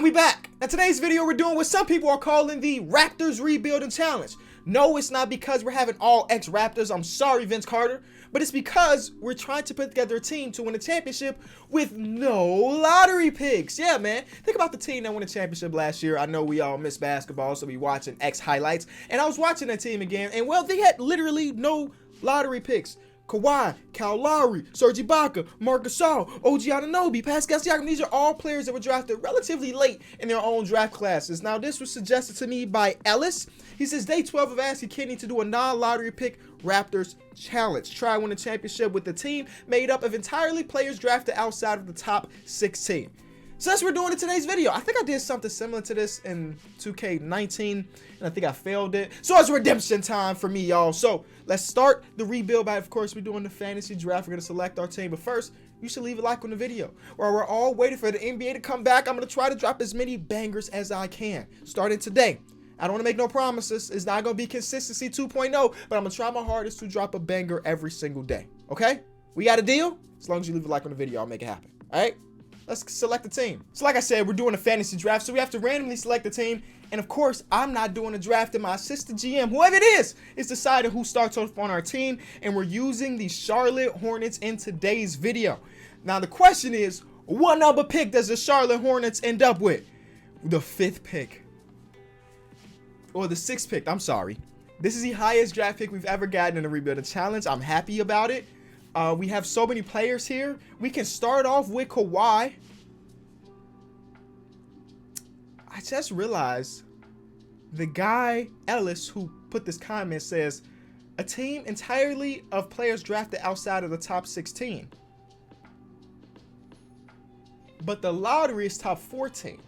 And we back. Now today's video we're doing what some people are calling the Raptors Rebuilding Challenge. No, it's not because we're having all ex Raptors. I'm sorry, Vince Carter. But it's because we're trying to put together a team to win a championship with no lottery picks. Yeah, man. Think about the team that won a championship last year. I know we all miss basketball, so we watching X highlights. And I was watching that team again, and well, they had literally no lottery picks. Kawhi, Kyle Lowry, Serge Ibaka, Marc Gasol, OG Anunoby, Pascal Siakam. These are all players that were drafted relatively late in their own draft classes. Now, this was suggested to me by Ellis. He says, day 12 of asking Kenny to do a non-lottery pick Raptors challenge. Try win a championship with the team made up of entirely players drafted outside of the top 16. So that's what we're doing in today's video. I think I did something similar to this in 2K19, and I think I failed it. So it's redemption time for me, y'all. So let's start the rebuild by, of course, we're doing the fantasy draft. We're going to select our team. But first, you should leave a like on the video. While we're all waiting for the NBA to come back, I'm going to try to drop as many bangers as I can, starting today. I don't want to make no promises. It's not going to be consistency 2.0, but I'm going to try my hardest to drop a banger every single day. Okay? We got a deal? As long as you leave a like on the video, I'll make it happen. All right? Let's select the team. So like I said, we're doing a fantasy draft, so we have to randomly select the team. And of course, I'm not doing a draft, and my assistant GM, whoever it is deciding who starts off on our team. And we're using the Charlotte Hornets in today's video. Now the question is, what number pick does the Charlotte Hornets end up with? The 5th pick. Or the 6th pick, I'm sorry. This is the highest draft pick we've ever gotten in a rebuilding challenge. I'm happy about it. We have so many players here. We can start off with Kawhi. I just realized the guy, Ellis, who put this comment says, a team entirely of players drafted outside of the top 16. But the lottery is top 14.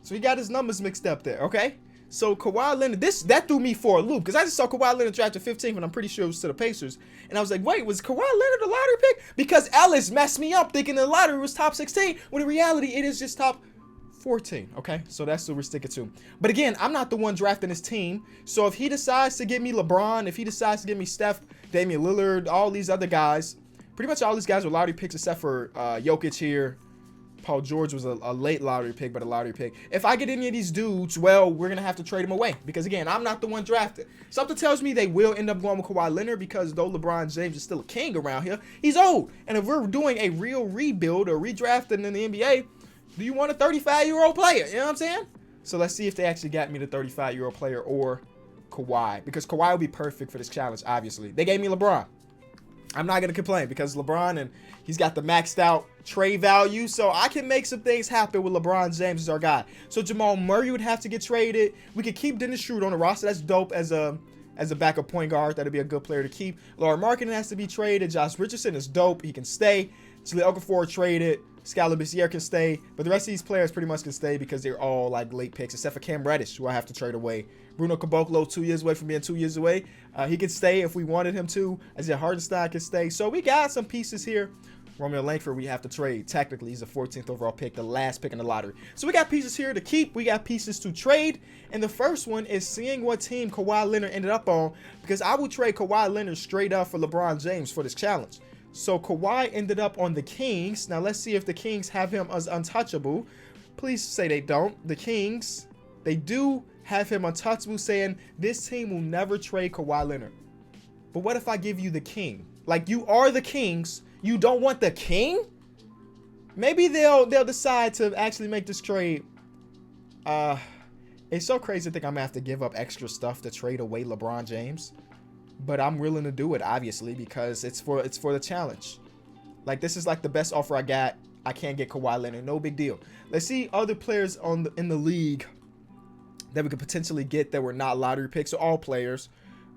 So he got his numbers mixed up there, okay? So Kawhi Leonard, that threw me for a loop because I just saw Kawhi Leonard drafted 15th, and I'm pretty sure it was to the Pacers. And I was like, wait, was Kawhi Leonard a lottery pick? Because Ellis messed me up thinking the lottery was top 16, when in reality it is just top 14. Okay, so that's what we're sticking to. But again, I'm not the one drafting his team. So if he decides to get me LeBron, if he decides to get me Steph, Damian Lillard, all these other guys, pretty much all these guys were lottery picks except for Jokic here. Paul George was a late lottery pick, but a lottery pick. If I get any of these dudes, well, we're going to have to trade them away. Because, again, I'm not the one drafted. Something tells me they will end up going with Kawhi Leonard because though LeBron James is still a king around here, he's old. And if we're doing a real rebuild or redrafting in the NBA, do you want a 35-year-old player? You know what I'm saying? So let's see if they actually got me the 35-year-old player or Kawhi. Because Kawhi will be perfect for this challenge, obviously. They gave me LeBron. I'm not going to complain because LeBron, and he's got the maxed out trade value, so I can make some things happen with LeBron James as our guy. So Jamal Murray would have to get traded. We could keep Dennis Schroeder on the roster. That's dope as a backup point guard. That'd be a good player to keep. Lauri Markkanen has to be traded. Josh Richardson is dope. He can stay. Jahlil Okafor traded. Skal Labissière can stay. But the rest of these players pretty much can stay because they're all like late picks, except for Cam Reddish, who I have to trade away. Bruno Caboclo, 2 years away from being 2 years away. He could stay if we wanted him to. Isaiah Hartenstein can stay. So we got some pieces here. Romeo Langford, we have to trade. Technically, he's the 14th overall pick, the last pick in the lottery. So we got pieces here to keep. We got pieces to trade. And the first one is seeing what team Kawhi Leonard ended up on, because I would trade Kawhi Leonard straight up for LeBron James for this challenge. So Kawhi ended up on the Kings. Now let's see if the Kings have him as untouchable. Please say they don't. The Kings, they do have him untouchable, saying this team will never trade Kawhi Leonard. But what if I give you the king? Like, you are the Kings. You don't want the king? Maybe they'll decide to actually make this trade. It's so crazy to think I'm gonna have to give up extra stuff to trade away LeBron James. But I'm willing to do it, obviously, because it's for the challenge. Like, this is like the best offer I got. I can't get Kawhi Leonard. No big deal. Let's see other players in the league that we could potentially get that were not lottery picks. So all players.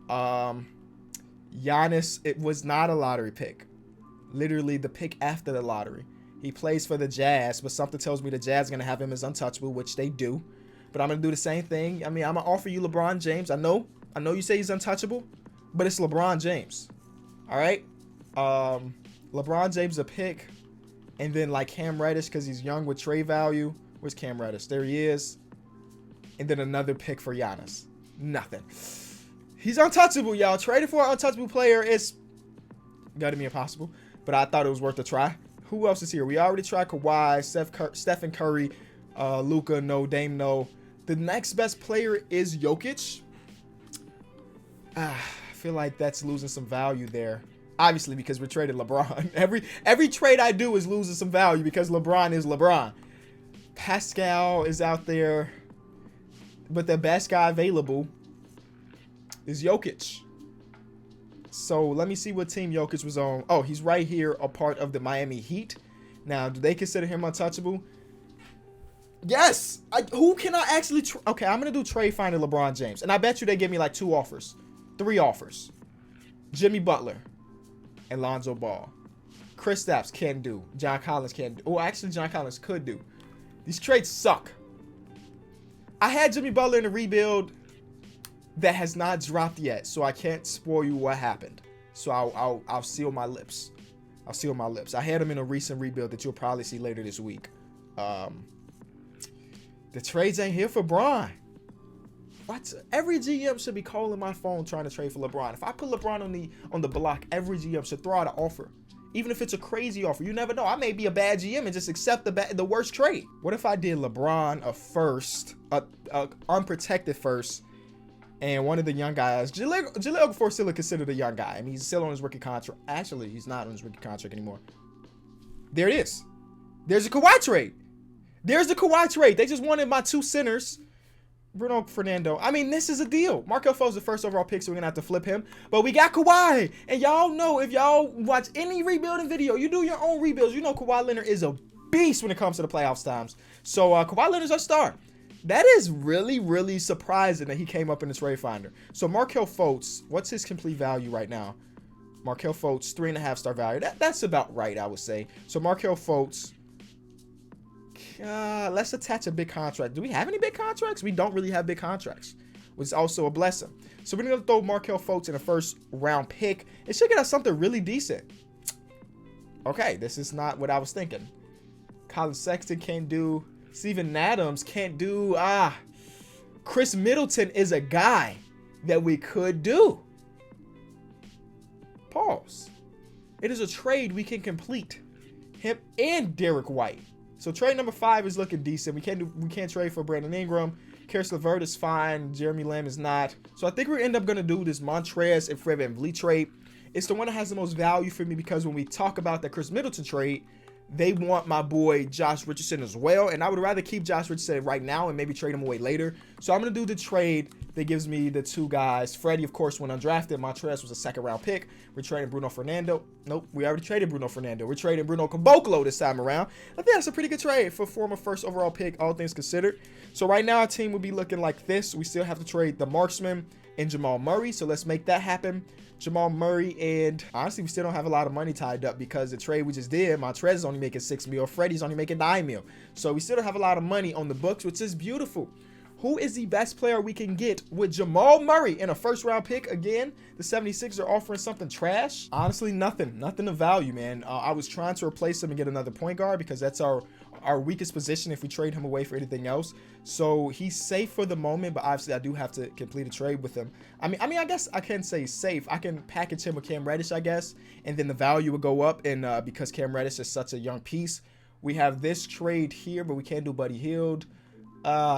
Giannis, it was not a lottery pick. Literally the pick after the lottery. He plays for the Jazz, but something tells me the Jazz are going to have him as untouchable, which they do. But I'm going to do the same thing. I mean, I'm going to offer you LeBron James. I know you say he's untouchable, but it's LeBron James. All right? LeBron James a pick, and then like Cam Reddish because he's young with trade value. Where's Cam Reddish? There he is. And then another pick for Giannis. Nothing. He's untouchable, y'all. Trading for an untouchable player is gotta be impossible, but I thought it was worth a try. Who else is here? We already tried Kawhi, Stephen Curry, Luka, no. Dame, no. The next best player is Jokic. I feel like that's losing some value there. Obviously, because we're trading LeBron. Every trade I do is losing some value because LeBron is LeBron. Pascal is out there, but the best guy available is Jokic. So let me see what team Jokic was on. Oh, he's right here, a part of the Miami Heat. Now, do they consider him untouchable? Yes. Who can I actually... Okay, I'm going to do trade finder LeBron James. And I bet you they give me like 3 offers. Jimmy Butler and Lonzo Ball. Kristaps can do. John Collins can do. Oh, actually, John Collins could do. These trades suck. I had Jimmy Butler in a rebuild that has not dropped yet, so I can't spoil you what happened. So I'll seal my lips. I'll seal my lips. I had him in a recent rebuild that you'll probably see later this week. The trades ain't here for Bron. What? Every GM should be calling my phone trying to trade for LeBron. If I put LeBron on the block, every GM should throw out an offer. Even if it's a crazy offer. You never know. I may be a bad GM and just accept the worst trade. What if I did LeBron a first, unprotected first, and one of the young guys, Jahlil Okafor still considered a young guy. I mean, he's still on his rookie contract. Actually, he's not on his rookie contract anymore. There it is. There's a Kawhi trade. There's the Kawhi trade. They just wanted my 2 centers. Bruno Fernando. I mean, this is a deal. Markelle Fultz the first overall pick, so we're going to have to flip him. But we got Kawhi. And y'all know, if y'all watch any rebuilding video, you do your own rebuilds, you know Kawhi Leonard is a beast when it comes to the playoffs times. So Kawhi Leonard's our star. That is really, really surprising that he came up in the trade finder. So Markelle Fultz, what's his complete value right now? Markelle Fultz, 3.5-star value. That's about right, I would say. So Markelle Fultz, let's attach a big contract. Do we have any big contracts? We don't really have big contracts, which is also a blessing. So we're going to throw Markelle Fultz in a first-round pick. It should get us something really decent. Okay, this is not what I was thinking. Colin Sexton can't do. Steven Adams can't do. Chris Middleton is a guy that we could do. Pause. It is a trade we can complete. Him and Derek White. So trade number 5 is looking decent. We can't trade for Brandon Ingram. Karis LeVert is fine. Jeremy Lamb is not. So I think we end up going to do this Montrezl and Fred VanVleet trade. It's the one that has the most value for me because when we talk about the Chris Middleton trade, they want my boy Josh Richardson as well. And I would rather keep Josh Richardson right now and maybe trade him away later. So I'm going to do the trade that gives me the 2 guys. Freddie, of course, went undrafted. Montrezl was a 2nd-round pick. We're trading Bruno Fernando. Nope, we already traded Bruno Fernando. We're trading Bruno Caboclo this time around. I think that's a pretty good trade for former 1st overall pick, all things considered. So right now, our team will be looking like this. We still have to trade the marksman and Jamal Murray. So let's make that happen. Jamal Murray, and honestly, we still don't have a lot of money tied up because the trade we just did, Montrezl is only making $6 million. Freddie's only making $9 million. So we still don't have a lot of money on the books, which is beautiful. Who is the best player we can get with Jamal Murray in a 1st-round pick? Again, the 76ers are offering something trash. Honestly, nothing of value, man. I was trying to replace him and get another point guard because that's our weakest position if we trade him away for anything else. So he's safe for the moment, but obviously I do have to complete a trade with him. I mean, I guess I can say safe. I can package him with Cam Reddish, I guess, and then the value will go up. And because Cam Reddish is such a young piece, we have this trade here, but we can't do Buddy Hield.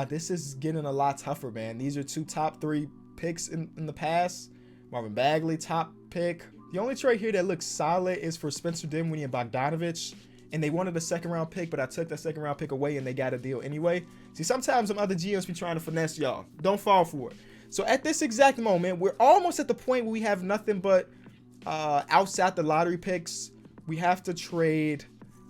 This is getting a lot tougher, man. These are 2 top 3 picks in the past. Marvin Bagley, top pick. The only trade here that looks solid is for Spencer Dinwiddie and Bogdanovich. And they wanted a 2nd-round pick, but I took that 2nd-round pick away and they got a deal anyway. See, sometimes some other GMs be trying to finesse y'all. Don't fall for it. So at this exact moment, we're almost at the point where we have nothing but outside the lottery picks. We have to trade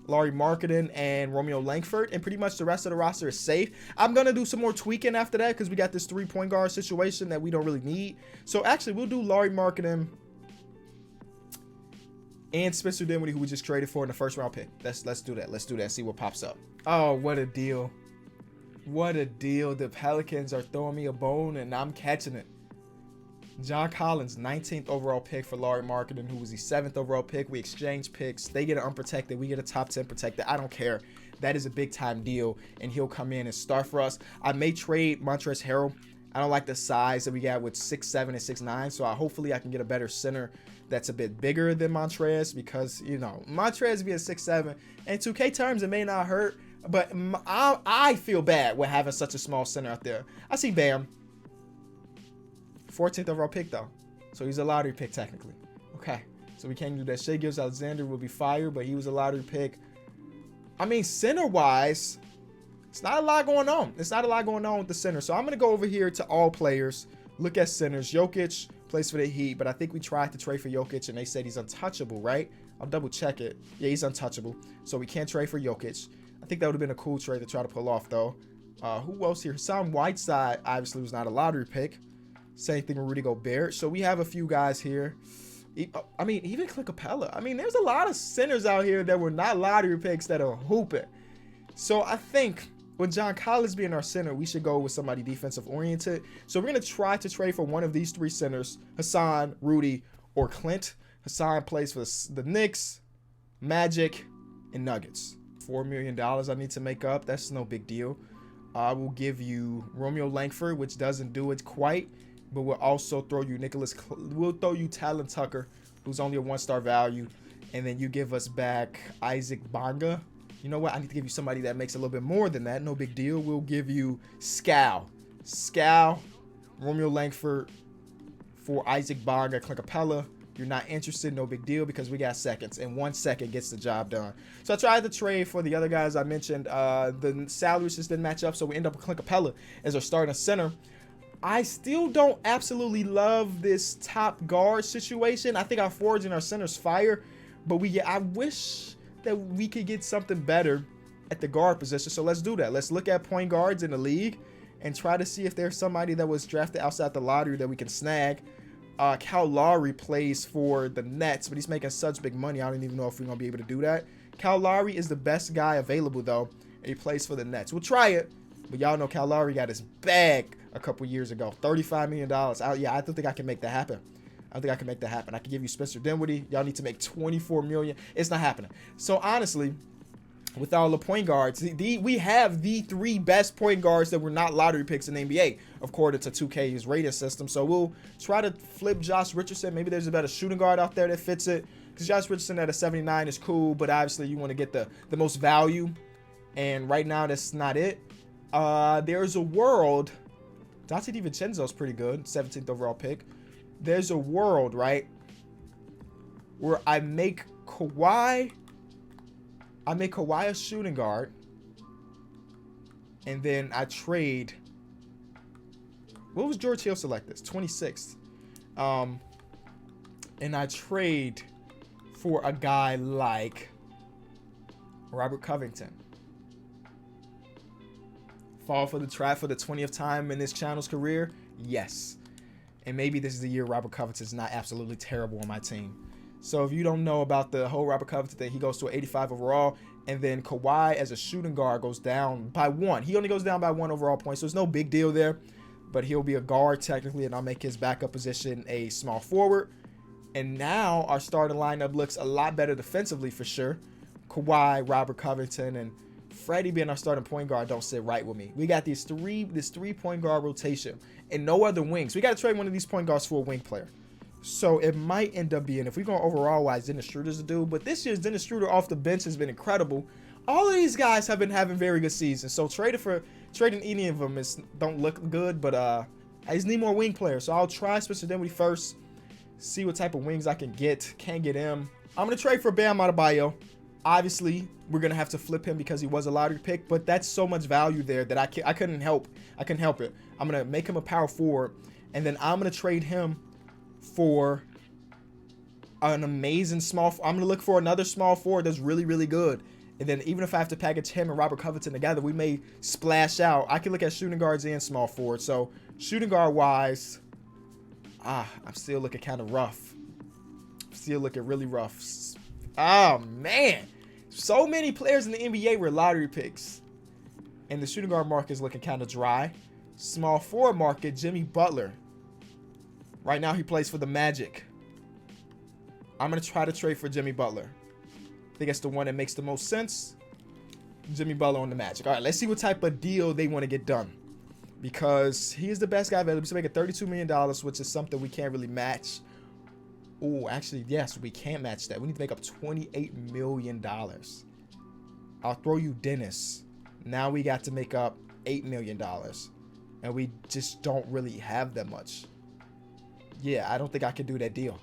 Lauri Markkanen and Romeo Langford, and pretty much the rest of the roster is safe. I'm going to do some more tweaking after that because we got this 3-point guard situation that we don't really need. So actually, we'll do Lauri Markkanen and Spencer Dinwiddie, who we just traded for in the 1st-round pick. Let's do that. Let's do that. See what pops up. Oh, what a deal. What a deal. The Pelicans are throwing me a bone, and I'm catching it. John Collins, 19th overall pick for Lauri Markkanen, who was the 7th overall pick. We exchange picks. They get an unprotected. We get a top 10 protected. I don't care. That is a big-time deal, and he'll come in and start for us. I may trade Montrezl Harrell. I don't like the size that we got with 6'7" and 6'9", so hopefully I can get a better center that's a bit bigger than Montrezl because, you know, Montrezl being 6'7", and 2K terms, it may not hurt, But I feel bad with having such a small center out there. I see Bam. 14th overall pick, though. So he's a lottery pick, technically. Okay. So we can't do that. Shai Gilgeous-Alexander will be fired, but he was a lottery pick. I mean, center-wise, it's not a lot going on. It's not a lot going on with the center. So I'm going to go over here to all players. Look at centers. Jokic plays for the Heat, but I think we tried to trade for Jokic, and they said he's untouchable, right? I'll double-check it. Yeah, he's untouchable. So we can't trade for Jokic. I think that would have been a cool trade to try to pull off, though. Who else here? Hassan Whiteside obviously was not a lottery pick. Same thing with Rudy Gobert. So we have a few guys here. I mean, even Clint Capella. I mean, there's a lot of centers out here that were not lottery picks that are hooping. So I think with John Collins being our center, we should go with somebody defensive oriented. So we're going to try to trade for one of these three centers, Hassan, Rudy, or Clint. Hassan plays for the Knicks, Magic, and Nuggets. $4 million I need to make up. That's no big deal. I will give you Romeo Langford, which doesn't do it quite, but we'll also throw you we'll throw you Talon Tucker, who's only a 1-star value, and then you give us back Isaac Bonga. You know what? I need to give you somebody that makes a little bit more than that. No big deal. We'll give you Scal, Romeo Langford for Isaac Bonga, Clint Capella. You're not interested, no big deal, because we got seconds, and 1 second gets the job done. So I tried to trade for the other guys I mentioned. The salaries just didn't match up, so we end up with Clint Capella as our starting center. I still don't absolutely love this top guard situation. I think our forwards and our centers fire, but I wish that we could get something better at the guard position. So let's do that. Let's look at point guards in the league and try to see if there's somebody that was drafted outside the lottery that we can snag. Kyle Lowry plays for the Nets, but he's making such big money. I don't even know if we're going to be able to do that. Kyle Lowry is the best guy available, though, and he plays for the Nets. We'll try it, but y'all know Kyle Lowry got his bag a couple years ago. $35 million. I don't think I can make that happen. I can give you Spencer Dinwiddie. Y'all need to make $24 million. It's not happening. So, honestly, with all the point guards, we have the 3 best point guards that were not lottery picks in the NBA, according to 2K's rating system. So we'll try to flip Josh Richardson. Maybe there's a better shooting guard out there that fits it, because Josh Richardson at a 79 is cool, but obviously you want to get the most value, and right now that's not it. There's a world. Dante DiVincenzo's pretty good, 17th overall pick. There's a world, right, where I make Kawhi a shooting guard, and then I trade. What was George Hill selected? 26th. And I trade for a guy like Robert Covington. Fall for the trap for the 20th time in this channel's career? Yes. And maybe this is the year Robert Covington's not absolutely terrible on my team. So if you don't know about the whole Robert Covington thing, he goes to an 85 overall, and then Kawhi as a shooting guard goes down by 1. He only goes down by 1 overall point, so there's no big deal there. But he'll be a guard technically, and I'll make his backup position a small forward. And now our starting lineup looks a lot better defensively for sure. Kawhi, Robert Covington, and Freddie being our starting point guard don't sit right with me. We got this 3 point guard rotation and no other wings. We got to trade one of these point guards for a wing player. So it might end up being, if we're going overall wise, Dennis Schroeder's a dude. But this year's Dennis Schroeder off the bench has been incredible. All of these guys have been having very good seasons. So trading any of them don't look good. But I just need more wing players. So I'll try Spencer Dinwiddie first. See what type of wings I can get. Can't get him. I'm going to trade for Bam Adebayo. Obviously, we're going to have to flip him because he was a lottery pick. But that's so much value there that I couldn't help it. I'm going to make him a power forward. And then I'm going to trade him for an amazing small. I'm gonna look for another small forward that's really, really good. And then even if I have to package him and Robert Covington together, we may splash out. I can look at shooting guards and small forwards. So shooting guard wise, I'm still looking kind of rough. Still looking really rough. Oh man, so many players in the NBA were lottery picks, and the shooting guard market is looking kind of dry. Small forward market, Jimmy Butler. Right now, he plays for the Magic. I'm going to try to trade for Jimmy Butler. I think that's the one that makes the most sense. Jimmy Butler on the Magic. All right, let's see what type of deal they want to get done. Because he is the best guy available. He's making $32 million, which is something we can't really match. Oh, actually, yes, we can't match that. We need to make up $28 million. I'll throw you Dennis. Now we got to make up $8 million. And we just don't really have that much. Yeah, I don't think I can do that deal.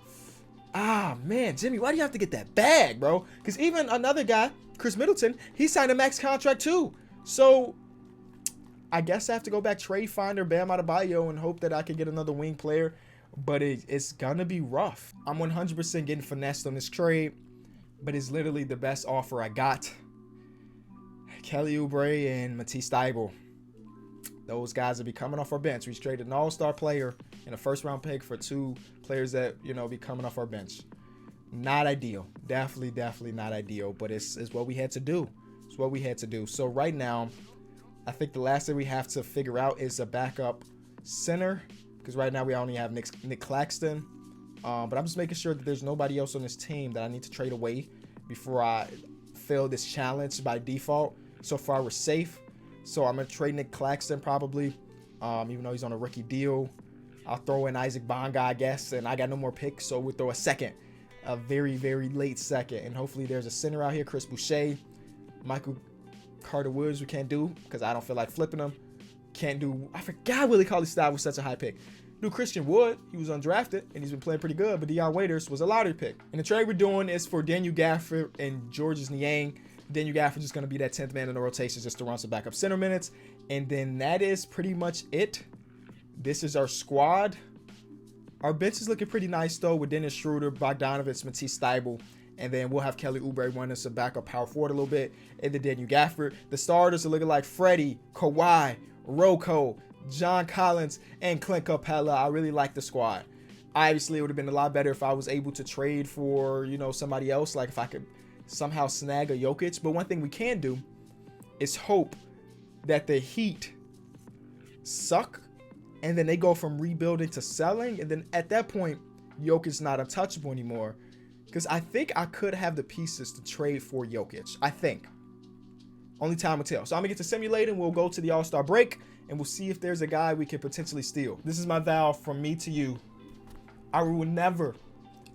Ah, man, Jimmy, why do you have to get that bag, bro? Because even another guy, Chris Middleton, he signed a max contract too. So I guess I have to go back trade finder Bam Adebayo and hope that I can get another wing player. But it's gonna be rough. I'm 100% getting finessed on this trade, but it's literally the best offer I got. Kelly Oubre and Matisse Thybulle. Those guys will be coming off our bench. We traded an all-star player and a first-round pick for 2 players that, you know, be coming off our bench. Not ideal. Definitely not ideal, but it's what we had to do. It's what we had to do. So right now, I think the last thing we have to figure out is a backup center, because right now we only have Nick Claxton. But I'm just making sure that there's nobody else on this team that I need to trade away before I fail this challenge by default. So far, we're safe. So I'm going to trade Nick Claxton probably, even though he's on a rookie deal. I'll throw in Isaac Bonga, I guess, and I got no more picks, so we'll throw a second, a very, very late second. And hopefully there's a center out here, Chris Boucher. Michael Carter-Woods we can't do because I don't feel like flipping him. Can't do, I forgot Willie Cauley-Stein was such a high pick. Do Christian Wood, he was undrafted, and he's been playing pretty good, but Deion Waiters was a lottery pick. And the trade we're doing is for Daniel Gafford and Georges Niang. Daniel Gafford is going to be that 10th man in the rotation just to run some backup center minutes. And then that is pretty much it. This is our squad. Our bench is looking pretty nice, though, with Dennis Schroeder, Bogdanovich, Matisse Thybulle. And then we'll have Kelly Oubre running some backup power forward a little bit. And then Daniel Gafford. The starters are looking like Freddie, Kawhi, Rocco, John Collins, and Clint Capella. I really like the squad. Obviously, it would have been a lot better if I was able to trade for, you know, somebody else. Like if I could somehow snag a Jokic. But one thing we can do is hope that the Heat suck and then they go from rebuilding to selling, and then at that point Jokic's not untouchable anymore, because I think I could have the pieces to trade for Jokic. I think only time will tell. So I'm gonna get to simulating. We'll go to the All-Star break and we'll see if there's a guy we can potentially steal. This is my vow from me to you. I will never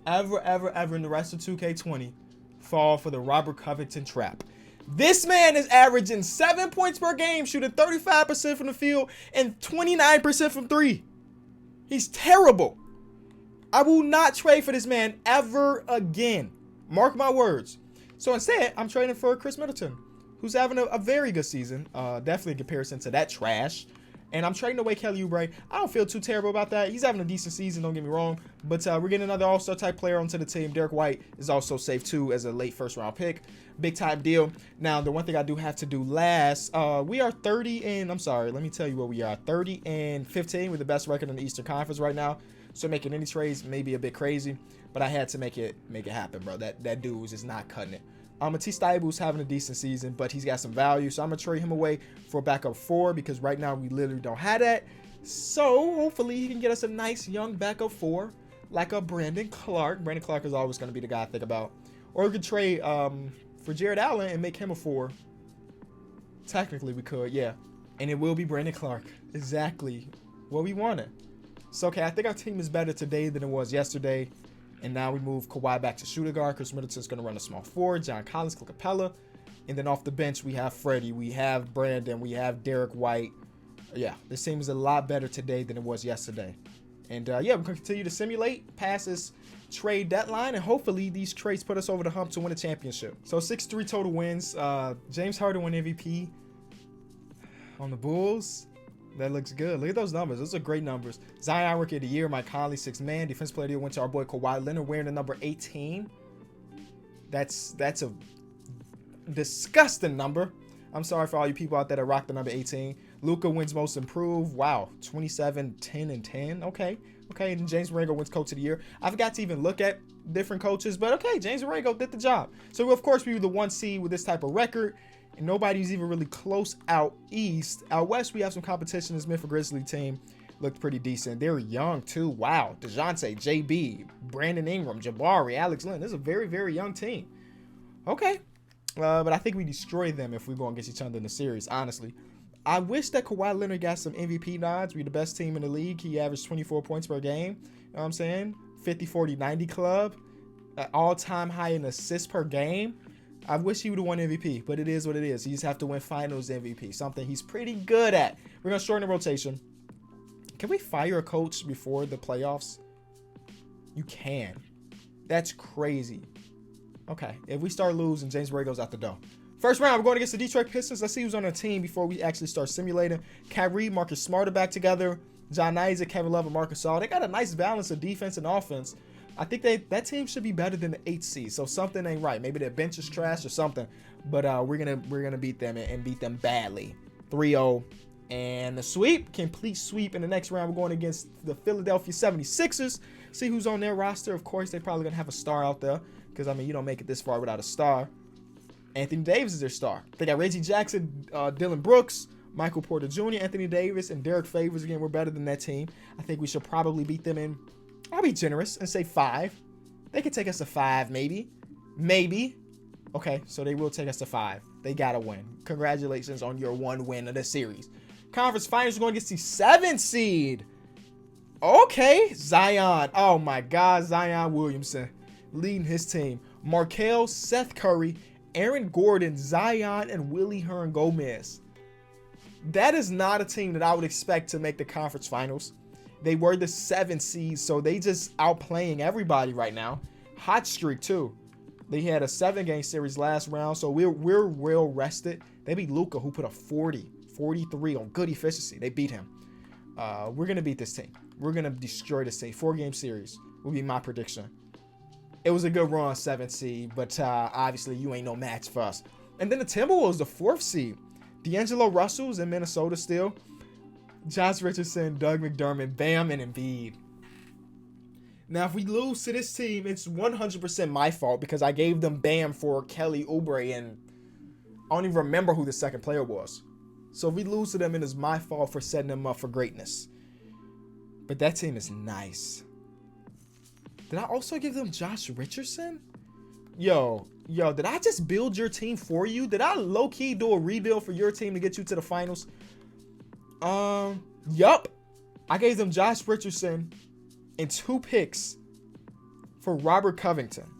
ever in the rest of 2K20 fall for the Robert Covington trap. This man is averaging 7 points per game, shooting 35% from the field and 29% from 3. He's terrible. I will not trade for this man ever again. Mark my words. So instead, I'm trading for Chris Middleton, who's having a very good season, definitely in comparison to that trash. And I'm trading away Kelly Oubre. I don't feel too terrible about that. He's having a decent season, don't get me wrong. But we're getting another all-star type player onto the team. Derek White is also safe too as a late first-round pick. Big time deal. Now, the one thing I do have to do last, we are 30 and, I'm sorry, let me tell you what we are. 30 and 15 with the best record in the Eastern Conference right now. So making any trades may be a bit crazy, but I had to make it happen, bro. That dude was just not cutting it. Matisse Thybulle's having a decent season, but he's got some value, so I'm going to trade him away for a backup 4 because right now we literally don't have that. So hopefully he can get us a nice young backup 4 like a Brandon Clark. Brandon Clark is always going to be the guy I think about. Or we could trade for Jared Allen and make him a 4. Technically we could, yeah. And it will be Brandon Clark. Exactly what we wanted. So, okay, I think our team is better today than it was yesterday. And now we move Kawhi back to shooting guard. Chris Middleton's going to run a small 4. John Collins, Clint Capella. And then off the bench, we have Freddie. We have Brandon. We have Derek White. Yeah, this team is a lot better today than it was yesterday. And, yeah, we're going to continue to simulate past this trade deadline. And hopefully these trades put us over the hump to win a championship. So, 6-3 total wins. James Harden won MVP on the Bulls. That looks good. Look at those numbers. Those are great numbers. Zion Rookie of the Year, Mike Conley, 6th man. Defense Player of the Year went to our boy Kawhi Leonard wearing the number 18. That's a disgusting number. I'm sorry for all you people out there that rock the number 18. Luka wins Most Improved. Wow. 27, 10, and 10. Okay. Okay. And James Borrego wins Coach of the Year. I forgot to even look at different coaches, but okay. James Borrego did the job. So, of course, we were the 1 seed with this type of record. And nobody's even really close out east. Out west, we have some competition. This Memphis Grizzlies team looked pretty decent. They're young, too. Wow. DeJounte, JB, Brandon Ingram, Jabari, Alex Lynn. This is a very, very young team. Okay. But I think we destroy them if we go against each other in the series, honestly. I wish that Kawhi Leonard got some MVP nods. We're the best team in the league. He averaged 24 points per game. You know what I'm saying? 50, 40, 90 club. All-time high in assists per game. I wish he would have won MVP, but it is what it is. He just have to win Finals MVP, something he's pretty good at. We're gonna shorten the rotation. Can we fire a coach before the playoffs? You can. That's crazy. Okay, if we start losing, James Borrego goes out the door. First round, we're going against the Detroit Pistons. Let's see who's on our team before we actually start simulating. Kyrie, Marcus Smart are back together. John Isaac, Kevin Love, and Marcus Gasol. They got a nice balance of defense and offense. I think that team should be better than the 8 seed. So something ain't right. Maybe their bench is trash or something. But we're gonna beat them and beat them badly. 3-0. And the sweep, complete sweep in the next round. We're going against the Philadelphia 76ers. See who's on their roster. Of course, they're probably gonna have a star out there. Because I mean, you don't make it this far without a star. Anthony Davis is their star. They got Reggie Jackson, Dylan Brooks, Michael Porter Jr., Anthony Davis, and Derek Favors. Again, we're better than that team. I think we should probably beat them in, I'll be generous and say 5. They could take us to 5, maybe. Maybe. Okay, so they will take us to 5. They got to win. Congratulations on your 1 win of the series. Conference Finals, we're going against the 7 seed. Okay, Zion. Oh, my God, Zion Williamson leading his team. Markelle, Seth Curry, Aaron Gordon, Zion, and Willie Hearn Gomez. That is not a team that I would expect to make the conference finals. They were the 7 seeds, so they just outplaying everybody right now. Hot streak, too. They had a 7-game series last round, so we're well rested. They beat Luka, who put a 43 on good efficiency. They beat him. We're going to beat this team. We're going to destroy this team. 4-game series will be my prediction. It was a good run, 7 seed, but obviously you ain't no match for us. And then the Timberwolves, the 4th seed. D'Angelo Russell's in Minnesota still. Josh Richardson, Doug McDermott, Bam, and Embiid. Now, if we lose to this team, it's 100% my fault because I gave them Bam for Kelly Oubre, and I don't even remember who the second player was. So if we lose to them, it is my fault for setting them up for greatness. But that team is nice. Did I also give them Josh Richardson? Yo, did I just build your team for you? Did I low-key do a rebuild for your team to get you to the finals? Yup. I gave them Josh Richardson and 2 picks for Robert Covington.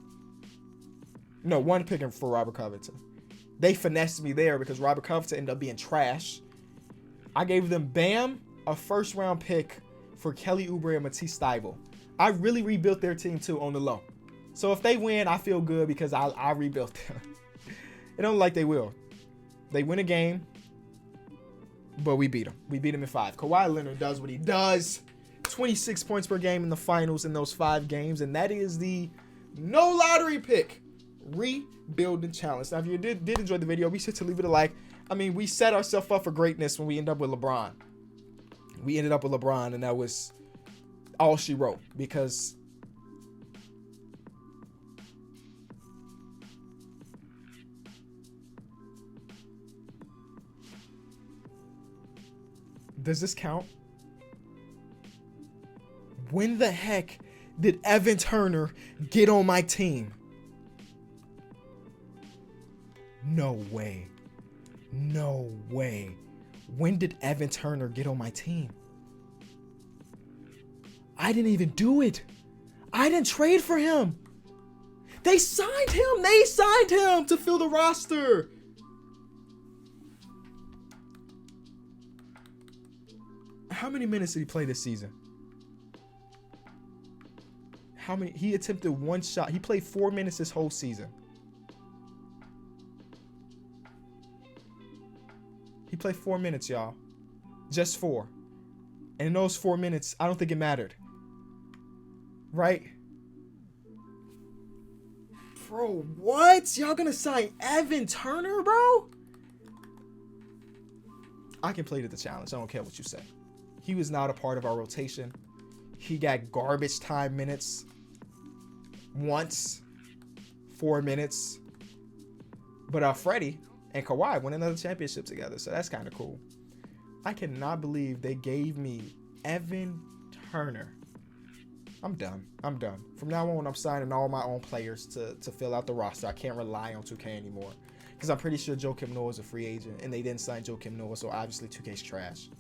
No, 1 pick for Robert Covington. They finessed me there because Robert Covington ended up being trash. I gave them Bam, a first-round pick for Kelly Oubre and Matisse Thybulle. I really rebuilt their team too on the low. So if they win, I feel good because I rebuilt them. It don't look like they will. They win a game, but we beat them. We beat them in 5. Kawhi Leonard does what he does. 26 points per game in the finals in those 5 games, and that is the no lottery pick rebuilding challenge. Now, if you did enjoy the video, be sure to leave it a like. I mean, we set ourselves up for greatness when we end up with LeBron. We ended up with LeBron, and that was all she wrote because does this count? When the heck did Evan Turner get on my team? No way. No way. When did Evan Turner get on my team? I didn't even do it. I didn't trade for him. They signed him. They signed him to fill the roster. How many minutes did he play this season? How many? He attempted 1 shot. He played 4 minutes this whole season. He played 4 minutes, y'all. Just 4. And in those 4 minutes, I don't think it mattered. Right? Bro, what? Y'all gonna sign Evan Turner, bro? I completed the challenge. I don't care what you say. He was not a part of our rotation. He got garbage time minutes. Once. 4 minutes. But Freddie and Kawhi won another championship together. So that's kind of cool. I cannot believe they gave me Evan Turner. I'm done. From now on, I'm signing all my own players to fill out the roster. I can't rely on 2K anymore. Because I'm pretty sure Joakim Noah is a free agent. And they didn't sign Joakim Noah. So obviously 2K's trash.